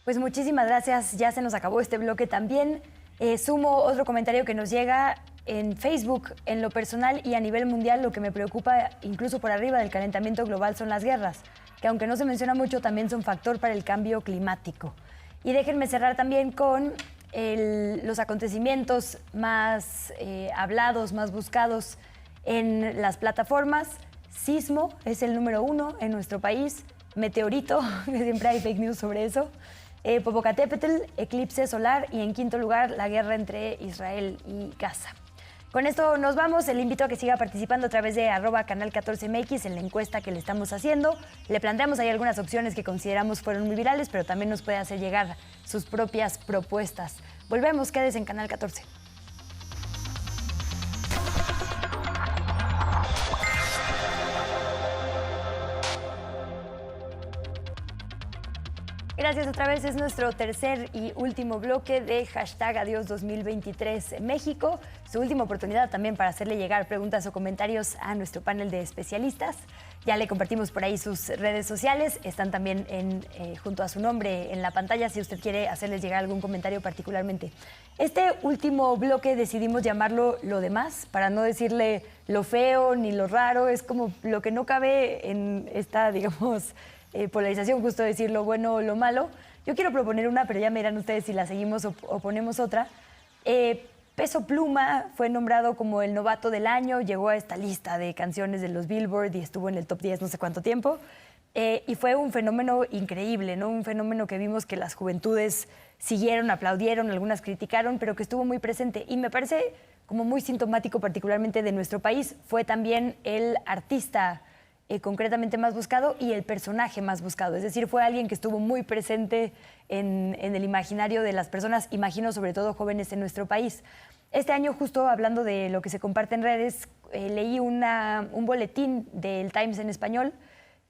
Pues muchísimas gracias, ya se nos acabó este bloque también. Sumo otro comentario que nos llega en Facebook. En lo personal y a nivel mundial, lo que me preocupa incluso por arriba del calentamiento global son las guerras, que aunque no se menciona mucho, también son factor para el cambio climático. Y déjenme cerrar también con los acontecimientos más hablados, más buscados en las plataformas. Sismo es el número 1 en nuestro país. Meteorito, que siempre hay fake news sobre eso. Popocatépetl, eclipse solar y en quinto lugar la guerra entre Israel y Gaza. Con esto nos vamos. Le invito a que siga participando a través de @canal14mx en la encuesta que le estamos haciendo. Le planteamos ahí algunas opciones que consideramos fueron muy virales, pero también nos puede hacer llegar sus propias propuestas. Volvemos, quédese en Canal 14. Gracias otra vez, es nuestro tercer y último bloque de hashtag Adiós 2023 México. Su última oportunidad también para hacerle llegar preguntas o comentarios a nuestro panel de especialistas. Ya le compartimos por ahí sus redes sociales, están también junto a su nombre en la pantalla si usted quiere hacerles llegar algún comentario particularmente. Este último bloque decidimos llamarlo Lo Demás, para no decirle lo feo ni lo raro, es como lo que no cabe en esta, digamos, polarización, justo decir lo bueno o lo malo. Yo quiero proponer una, pero ya me dirán ustedes si la seguimos o ponemos otra. Peso Pluma fue nombrado como el novato del año, llegó a esta lista de canciones de los Billboard y estuvo en el top 10 no sé cuánto tiempo. Y fue un fenómeno increíble, ¿no? Un fenómeno que vimos que las juventudes siguieron, aplaudieron, algunas criticaron, pero que estuvo muy presente. Y me parece como muy sintomático particularmente de nuestro país. Fue también el artista concretamente más buscado y el personaje más buscado. Es decir, fue alguien que estuvo muy presente en el imaginario de las personas, imagino sobre todo jóvenes en nuestro país. Este año, justo hablando de lo que se comparte en redes, leí un boletín del Times en español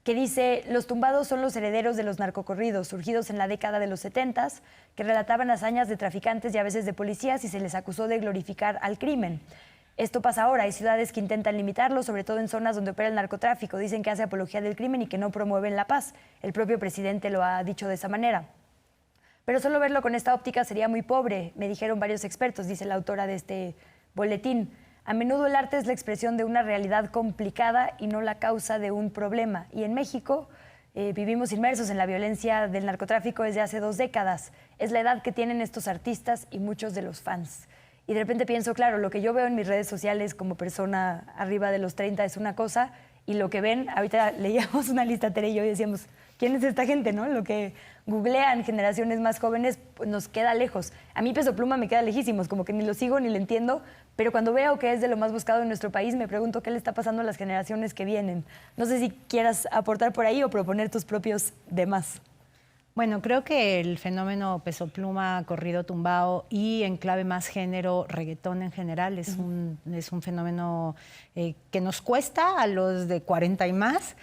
que dice: los tumbados son los herederos de los narcocorridos, surgidos en la década de los 70s, que relataban hazañas de traficantes y a veces de policías y se les acusó de glorificar al crimen. Esto pasa ahora, hay ciudades que intentan limitarlo, sobre todo en zonas donde opera el narcotráfico. Dicen que hace apología del crimen y que no promueven la paz. El propio presidente lo ha dicho de esa manera. Pero solo verlo con esta óptica sería muy pobre, me dijeron varios expertos, dice la autora de este boletín. A menudo el arte es la expresión de una realidad complicada y no la causa de un problema. Y en México vivimos inmersos en la violencia del narcotráfico desde hace 2 décadas. Es la edad que tienen estos artistas y muchos de los fans. Y de repente pienso, claro, lo que yo veo en mis redes sociales como persona arriba de los 30 es una cosa, y lo que ven, ahorita leíamos una lista, Tere y yo, y decíamos, ¿quién es esta gente, no? Lo que googlean generaciones más jóvenes pues, nos queda lejos. A mí Peso Pluma me queda lejísimos, como que ni lo sigo ni lo entiendo, pero cuando veo que es de lo más buscado en nuestro país, me pregunto qué le está pasando a las generaciones que vienen. No sé si quieras aportar por ahí o proponer tus propios demás. Bueno, creo que el fenómeno Peso Pluma, corrido tumbado y en clave más género, reggaetón en general, es un fenómeno que nos cuesta a los de 40 y más,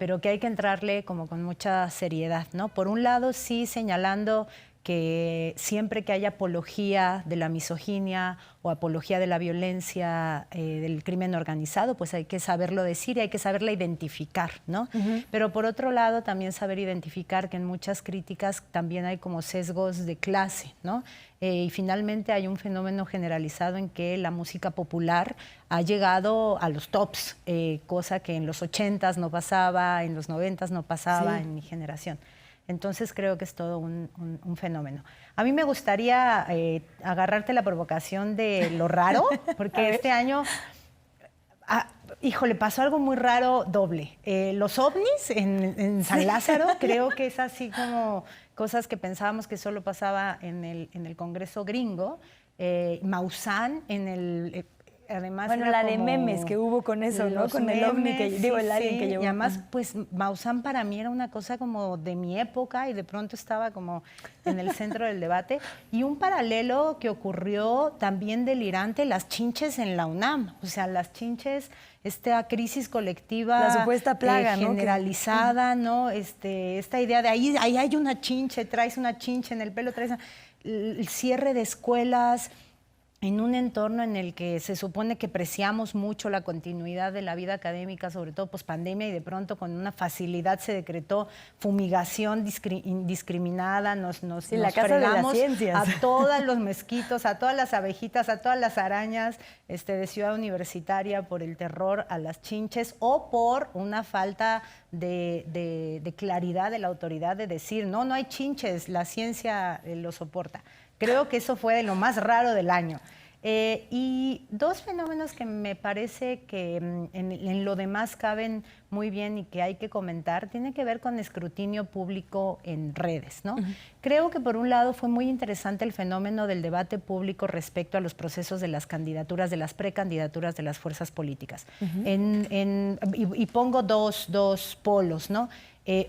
pero que hay que entrarle como con mucha seriedad, ¿no? Por un lado, sí señalando que siempre que haya apología de la misoginia o apología de la violencia, del crimen organizado, pues hay que saberlo decir y hay que saberla identificar, ¿no? Pero por otro lado, también saber identificar que en muchas críticas también hay como sesgos de clase, ¿no? Y finalmente hay un fenómeno generalizado en que la música popular ha llegado a los tops, cosa que en los 80s no pasaba, en los 90s no pasaba, en mi generación. Entonces creo que es todo un fenómeno. A mí me gustaría agarrarte la provocación de lo raro, porque este año, híjole, pasó algo muy raro doble. Los ovnis en San Lázaro, creo que es así como cosas que pensábamos que solo pasaba en el Congreso gringo. Maussan además bueno, era la de como memes que hubo con eso, ¿no? los Con el ovni memes, el alien que llevó. Y además, pues Maussan para mí era una cosa como de mi época y de pronto estaba como en el centro del debate. Y un paralelo que ocurrió también delirante, las chinches en la UNAM. O sea, las chinches, esta crisis colectiva la supuesta plaga, ¿no? Generalizada, ¿no? Esta idea de ahí hay una chinche, traes una chinche en el pelo, el cierre de escuelas en un entorno en el que se supone que preciamos mucho la continuidad de la vida académica, sobre todo pospandemia, y de pronto con una facilidad se decretó fumigación indiscriminada, nos la casa de las ciencias. A todos los mosquitos, a todas las abejitas, a todas las arañas de Ciudad Universitaria por el terror a las chinches o por una falta de claridad de la autoridad de decir, no hay chinches, la ciencia lo soporta. Creo que eso fue de lo más raro del año. Y dos fenómenos que me parece que en lo demás caben muy bien y que hay que comentar, tiene que ver con escrutinio público en redes, ¿no? Creo que por un lado fue muy interesante el fenómeno del debate público respecto a los procesos de las candidaturas, de las precandidaturas de las fuerzas políticas. Y pongo dos polos, ¿no?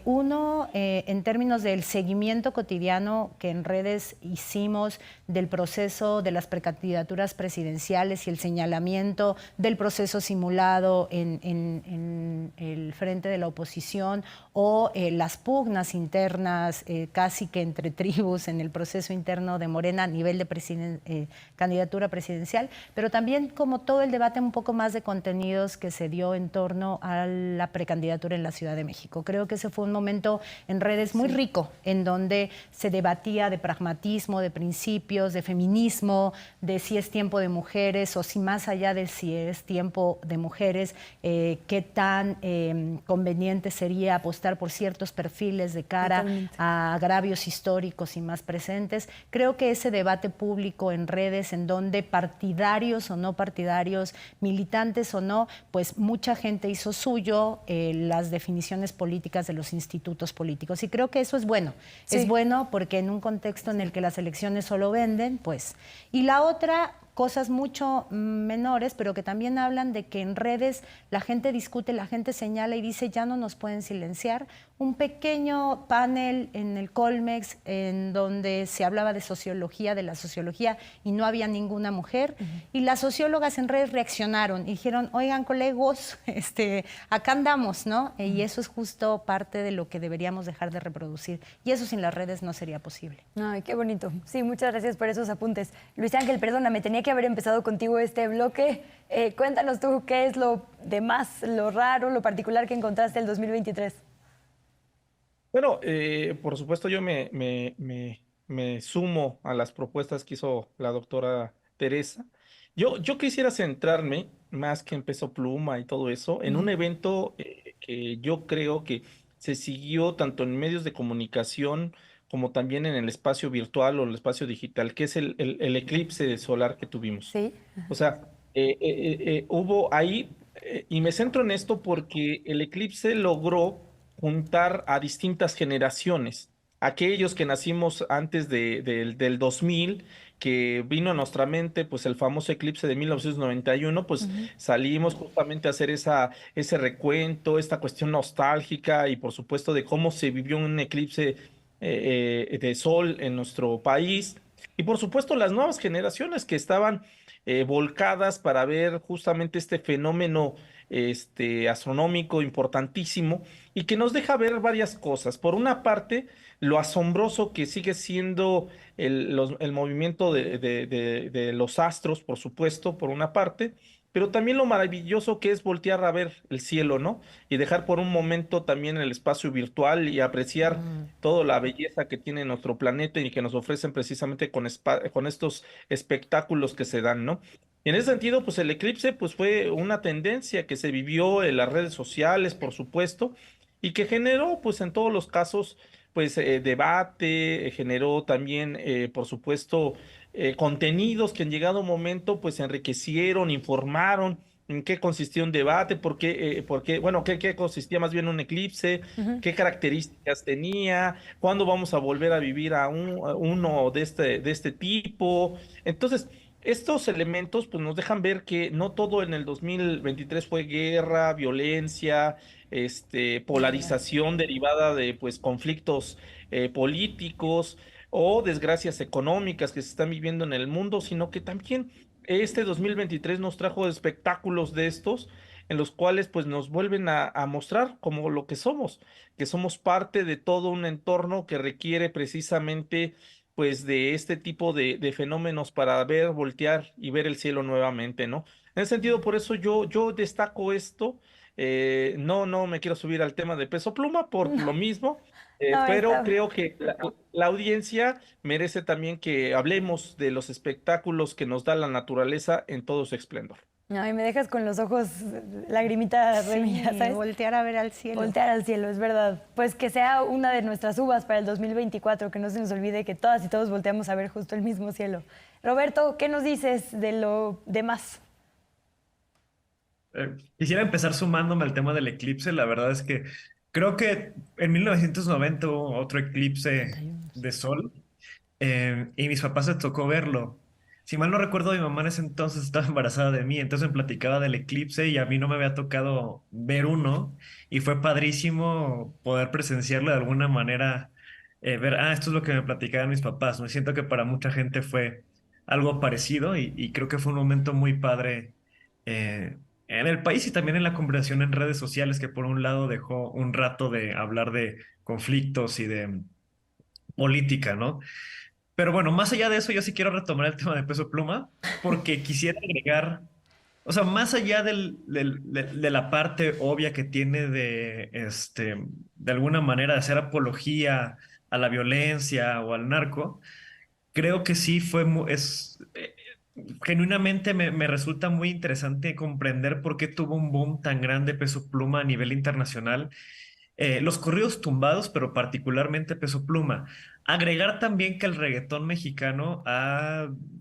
Uno, en términos del seguimiento cotidiano que en redes hicimos del proceso de las precandidaturas presidenciales y el señalamiento del proceso simulado en el frente de la oposición o las pugnas internas casi que entre tribus en el proceso interno de Morena a nivel de candidatura presidencial, pero también como todo el debate un poco más de contenidos que se dio en torno a la precandidatura en la Ciudad de México. Creo que ese fue un momento en redes muy rico, en donde se debatía de pragmatismo, de principios, de feminismo, de si es tiempo de mujeres o si más allá de si es tiempo de mujeres, qué tan conveniente sería apostar por ciertos perfiles de cara a agravios históricos y más presentes. Creo que ese debate público en redes, en donde partidarios o no partidarios, militantes o no, pues mucha gente hizo suyo las definiciones políticas de los institutos políticos. Y creo que eso es bueno. Sí. Es bueno porque en un contexto en el que las elecciones solo venden, pues. Y la otra, cosas mucho menores, pero que también hablan de que en redes la gente discute, la gente señala y dice ya no nos pueden silenciar. Un pequeño panel en el Colmex en donde se hablaba de sociología, de la sociología, y no había ninguna mujer. Y las sociólogas en redes reaccionaron y dijeron, oigan, colegos, acá andamos, ¿no? Y eso es justo parte de lo que deberíamos dejar de reproducir. Y eso sin las redes no sería posible. Ay, qué bonito. Sí, muchas gracias por esos apuntes. Luis Ángel, perdóname, tenía que haber empezado contigo este bloque. Cuéntanos tú qué es lo demás, lo raro, lo particular que encontraste el 2023. Bueno, por supuesto yo me sumo a las propuestas que hizo la doctora Teresa. Yo quisiera centrarme, más que en Peso Pluma y todo eso, en un evento que yo creo que se siguió tanto en medios de comunicación como también en el espacio virtual o el espacio digital, que es el eclipse solar que tuvimos. Sí. O sea, hubo ahí, y me centro en esto porque el eclipse logró juntar a distintas generaciones, aquellos que nacimos antes del 2000, que vino a nuestra mente pues el famoso eclipse de 1991, pues salimos justamente a hacer ese recuento, esta cuestión nostálgica y por supuesto de cómo se vivió un eclipse de sol en nuestro país. Y por supuesto las nuevas generaciones que estaban volcadas para ver justamente este fenómeno astronómico importantísimo y que nos deja ver varias cosas. Por una parte, lo asombroso que sigue siendo el movimiento de los astros, por supuesto, por una parte, pero también lo maravilloso que es voltear a ver el cielo, ¿no? Y dejar por un momento también el espacio virtual y apreciar toda la belleza que tiene nuestro planeta y que nos ofrecen precisamente con estos espectáculos que se dan, ¿no? Y en ese sentido, pues el eclipse pues fue una tendencia que se vivió en las redes sociales, por supuesto, y que generó pues en todos los casos pues debate, generó también por supuesto contenidos que en llegado momento pues enriquecieron, informaron en qué consistía un debate, bueno, qué consistía más bien un eclipse, qué características tenía, cuándo vamos a volver a vivir a uno de este tipo. Entonces, estos elementos pues nos dejan ver que no todo en el 2023 fue guerra, violencia, polarización derivada de pues conflictos políticos o desgracias económicas que se están viviendo en el mundo, sino que también este 2023 nos trajo espectáculos de estos en los cuales pues nos vuelven a mostrar como lo que somos parte de todo un entorno que requiere precisamente pues de este tipo de fenómenos para ver, voltear y ver el cielo nuevamente, ¿no? En ese sentido, por eso yo destaco esto. No me quiero subir al tema de Peso Pluma por lo mismo, No, pero está. creo que la audiencia merece también que hablemos de los espectáculos que nos da la naturaleza en todo su esplendor. Ay, me dejas con los ojos lagrimita, Sí, Remy, ¿sabes? voltear a ver al cielo. Voltear al cielo, es verdad. Pues que sea una de nuestras uvas para el 2024, que no se nos olvide que todas y todos volteamos a ver justo el mismo cielo. Roberto, ¿qué nos dices de lo demás? Quisiera empezar sumándome al tema del eclipse. La verdad es que creo que en 1990 hubo otro eclipse de sol, y mis papás les tocó verlo. Si mal no recuerdo, mi mamá en ese entonces estaba embarazada de mí, entonces me platicaba del eclipse y a mí no me había tocado ver uno y fue padrísimo poder presenciarlo de alguna manera, ver, esto es lo que me platicaban mis papás. Me siento que para mucha gente fue algo parecido y creo que fue un momento muy padre, en el país y también en la conversación en redes sociales, que por un lado dejó un rato de hablar de conflictos y de política, ¿no? Pero bueno, más allá de eso, yo sí quiero retomar el tema de Peso Pluma, porque quisiera agregar, o sea, más allá de la parte obvia que tiene de alguna manera de hacer apología a la violencia o al narco, creo que sí genuinamente me resulta muy interesante comprender por qué tuvo un boom tan grande Peso Pluma a nivel internacional. Los corridos tumbados, pero particularmente Peso Pluma. Agregar también que el reggaetón mexicano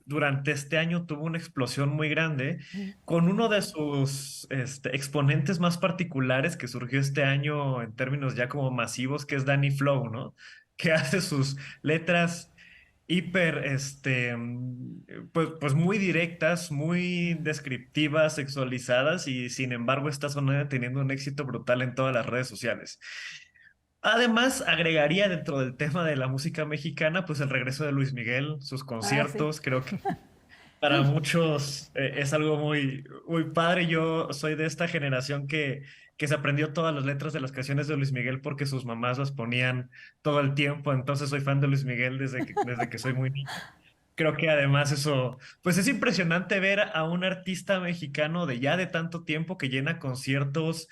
durante este año tuvo una explosión muy grande con uno de sus exponentes más particulares que surgió este año en términos ya como masivos, que es Danny Flow, ¿no? Que hace sus letras hiper, pues muy directas, muy descriptivas, sexualizadas y sin embargo está sonando teniendo un éxito brutal en todas las redes sociales. Además, agregaría dentro del tema de la música mexicana, pues el regreso de Luis Miguel, sus Ah, sí. conciertos, creo que para muchos, es algo muy, muy padre. Yo soy de esta generación que se aprendió todas las letras de las canciones de Luis Miguel porque sus mamás las ponían todo el tiempo, entonces soy fan de Luis Miguel desde que soy muy niño. Creo que además eso, pues es impresionante ver a un artista mexicano de ya de tanto tiempo que llena conciertos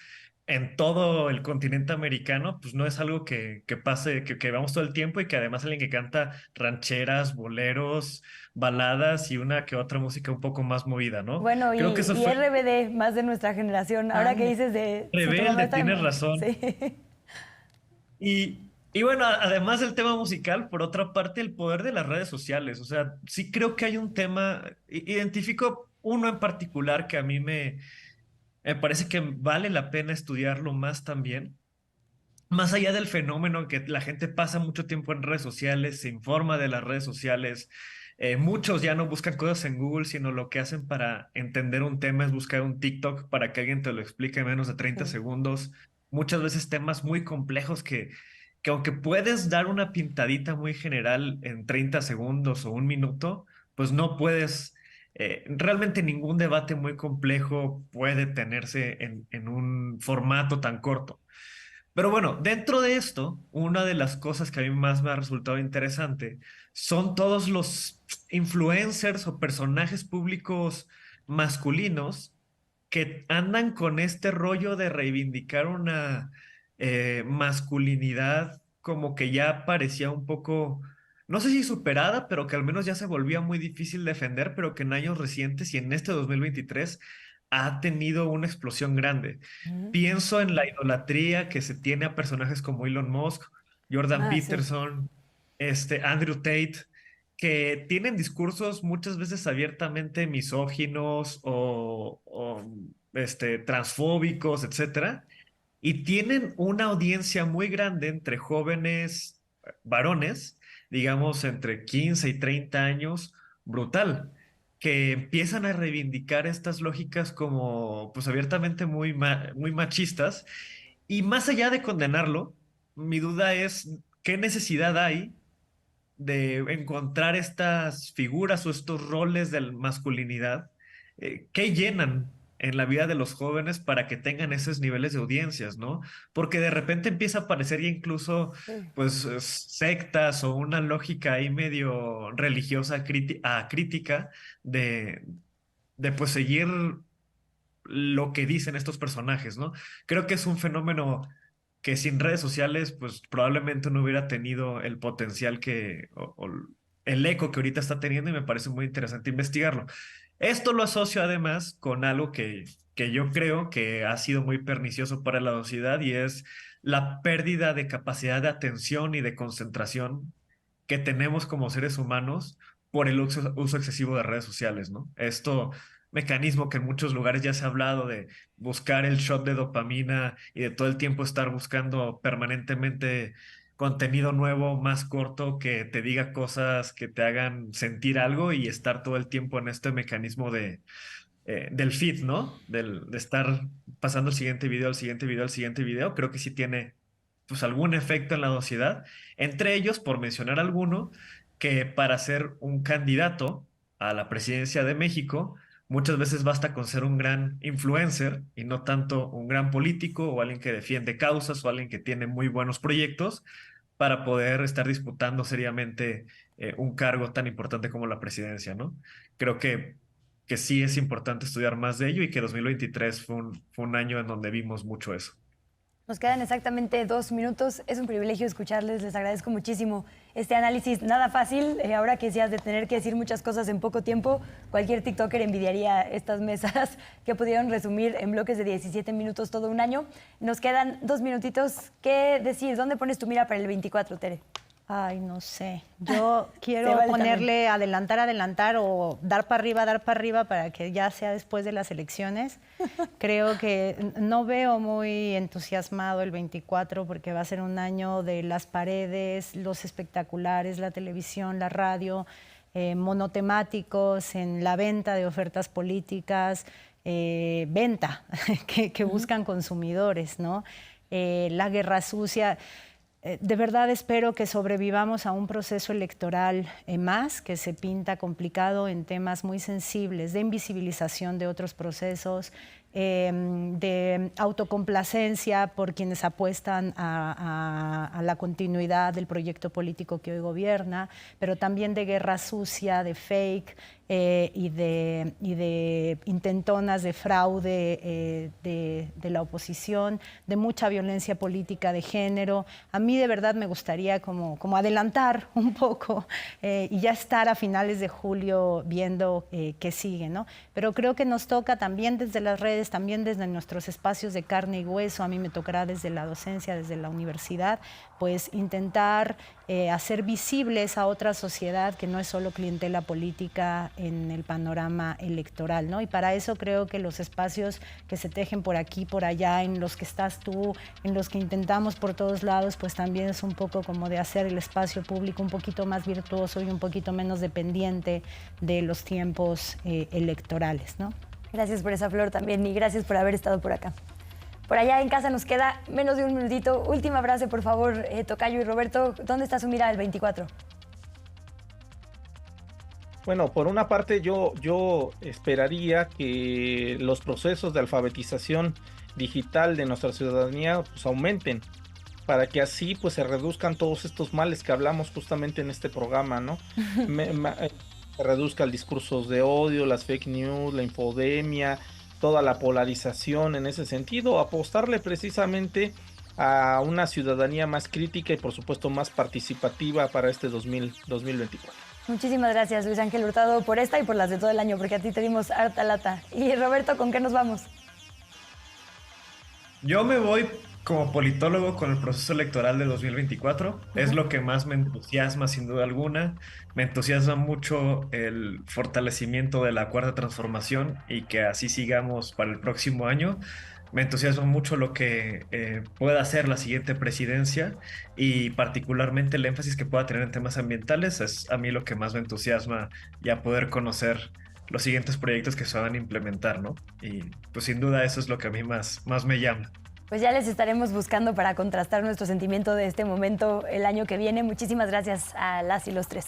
en todo el continente americano, pues no es algo que pase, que veamos todo el tiempo y que además alguien que canta rancheras, boleros, baladas y una que otra música un poco más movida, ¿no? Bueno, Creo que eso y fue RBD, más de nuestra generación. Ahora que dices de si tu mamá rebelde, está tienes razón. Sí. Y bueno, además del tema musical, por otra parte, el poder de las redes sociales. O sea, sí creo que hay un tema, identifico uno en particular que a mí me parece que vale la pena estudiarlo más también. Más allá del fenómeno que la gente pasa mucho tiempo en redes sociales, se informa de las redes sociales, muchos ya no buscan cosas en Google, sino lo que hacen para entender un tema es buscar un TikTok para que alguien te lo explique en menos de 30 segundos. Muchas veces temas muy complejos que aunque puedes dar una pintadita muy general en 30 segundos o un minuto, pues no puedes, realmente ningún debate muy complejo puede tenerse en un formato tan corto. Pero bueno, dentro de esto, una de las cosas que a mí más me ha resultado interesante son todos los influencers o personajes públicos masculinos que andan con este rollo de reivindicar una, masculinidad como que ya parecía un poco, no sé si superada, pero que al menos ya se volvía muy difícil defender, pero que en años recientes y en este 2023 ha tenido una explosión grande. Pienso en la idolatría que se tiene a personajes como Elon Musk, Jordan Ah, sí. Peterson, Andrew Tate, que tienen discursos muchas veces abiertamente misóginos o transfóbicos, etcétera, y tienen una audiencia muy grande entre jóvenes varones, digamos entre 15 y 30 años, brutal, que empiezan a reivindicar estas lógicas como pues abiertamente muy machistas. Y más allá de condenarlo, mi duda es qué necesidad hay de encontrar estas figuras o estos roles de masculinidad que llenan en la vida de los jóvenes para que tengan esos niveles de audiencias, ¿no? Porque de repente empieza a aparecer ya incluso, pues, sectas o una lógica ahí medio religiosa crítica de, pues, seguir lo que dicen estos personajes, ¿no? Creo que es un fenómeno que sin redes sociales, pues probablemente no hubiera tenido el potencial o el eco que ahorita está teniendo, y me parece muy interesante investigarlo. Esto lo asocio además con algo que yo creo que ha sido muy pernicioso para la sociedad, y es la pérdida de capacidad de atención y de concentración que tenemos como seres humanos por el uso excesivo de redes sociales, ¿no? Esto mecanismo que en muchos lugares ya se ha hablado de buscar el shot de dopamina y de todo el tiempo estar buscando permanentemente contenido nuevo, más corto, que te diga cosas que te hagan sentir algo, y estar todo el tiempo en este mecanismo del feed, ¿no? De estar pasando el siguiente video, el siguiente video, el siguiente video. Creo que sí tiene pues algún efecto en la sociedad. Entre ellos, por mencionar alguno, que para ser un candidato a la presidencia de México, muchas veces basta con ser un gran influencer y no tanto un gran político o alguien que defiende causas o alguien que tiene muy buenos proyectos para poder estar disputando seriamente un cargo tan importante como la presidencia, ¿no? Creo que sí es importante estudiar más de ello, y que 2023 fue un año en donde vimos mucho eso. Nos quedan exactamente 2 minutos. Es un privilegio escucharles. Les agradezco muchísimo este análisis. Nada fácil. Ahora que decías de tener que decir muchas cosas en poco tiempo, cualquier TikToker envidiaría estas mesas que pudieron resumir en bloques de 17 minutos todo un año. Nos quedan 2 minutitos. ¿Qué decir? ¿Dónde pones tu mira para el 24, Tere? Ay, no sé. Yo quiero ponerle adelantar o dar para arriba para que ya sea después de las elecciones. Creo que no veo muy entusiasmado el 24, porque va a ser un año de las paredes, los espectaculares, la televisión, la radio, monotemáticos en la venta de ofertas políticas, venta que buscan consumidores, ¿no? La guerra sucia. De verdad espero que sobrevivamos a un proceso electoral más, que se pinta complicado en temas muy sensibles de invisibilización de otros procesos, de autocomplacencia por quienes apuestan a la continuidad del proyecto político que hoy gobierna, pero también de guerra sucia, de fake y de intentonas de fraude de la oposición, de mucha violencia política de género. A mí de verdad me gustaría como adelantar un poco y ya estar a finales de julio viendo qué sigue, ¿no? Pero creo que nos toca también desde las redes, también desde nuestros espacios de carne y hueso. A mí me tocará desde la docencia, desde la universidad, pues intentar hacer visible esa otra sociedad que no es solo clientela política en el panorama electoral, ¿no? Y para eso creo que los espacios que se tejen por aquí, por allá, en los que estás tú, en los que intentamos por todos lados, pues también es un poco como de hacer el espacio público un poquito más virtuoso y un poquito menos dependiente de los tiempos electorales, ¿no? Gracias por esa flor también, y gracias por haber estado por acá. Por allá en casa nos queda menos de un minutito. Última frase, por favor, Tocayo y Roberto. ¿Dónde está su mirada el 24? Bueno, por una parte yo esperaría que los procesos de alfabetización digital de nuestra ciudadanía pues aumenten, para que así pues se reduzcan todos estos males que hablamos justamente en este programa, ¿no? Se reduzca el discurso de odio, las fake news, la infodemia, toda la polarización en ese sentido, apostarle precisamente a una ciudadanía más crítica y por supuesto más participativa para este 2024. Muchísimas gracias, Luis Ángel Hurtado, por esta y por las de todo el año, porque a ti te dimos harta lata. Y Roberto, ¿con qué nos vamos? Yo me voy Como politólogo con el proceso electoral de 2024, es lo que más me entusiasma sin duda alguna. Me entusiasma mucho el fortalecimiento de la Cuarta Transformación y que así sigamos para el próximo año. Me entusiasma mucho lo que pueda hacer la siguiente presidencia y particularmente el énfasis que pueda tener en temas ambientales. Es a mí lo que más me entusiasma, ya poder conocer los siguientes proyectos que se van a implementar, ¿no? Y pues sin duda eso es lo que a mí más me llama. Pues ya les estaremos buscando para contrastar nuestro sentimiento de este momento el año que viene. Muchísimas gracias a las y los tres.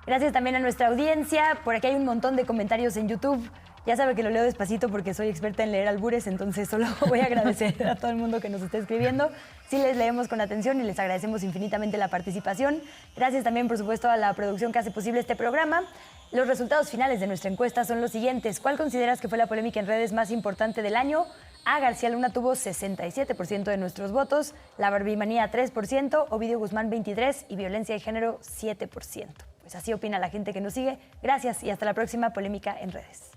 Gracias también a nuestra audiencia. Por aquí hay un montón de comentarios en YouTube. Ya sabe que lo leo despacito porque soy experta en leer albures, entonces solo voy a agradecer a todo el mundo que nos esté escribiendo. Sí les leemos con atención y les agradecemos infinitamente la participación. Gracias también, por supuesto, a la producción que hace posible este programa. Los resultados finales de nuestra encuesta son los siguientes. ¿Cuál consideras que fue la polémica en redes más importante del año? A. García Luna tuvo 67% de nuestros votos, la Barbimanía 3%, Ovidio Guzmán 23% y Violencia de Género 7%. Pues así opina la gente que nos sigue. Gracias y hasta la próxima Polémica en Redes.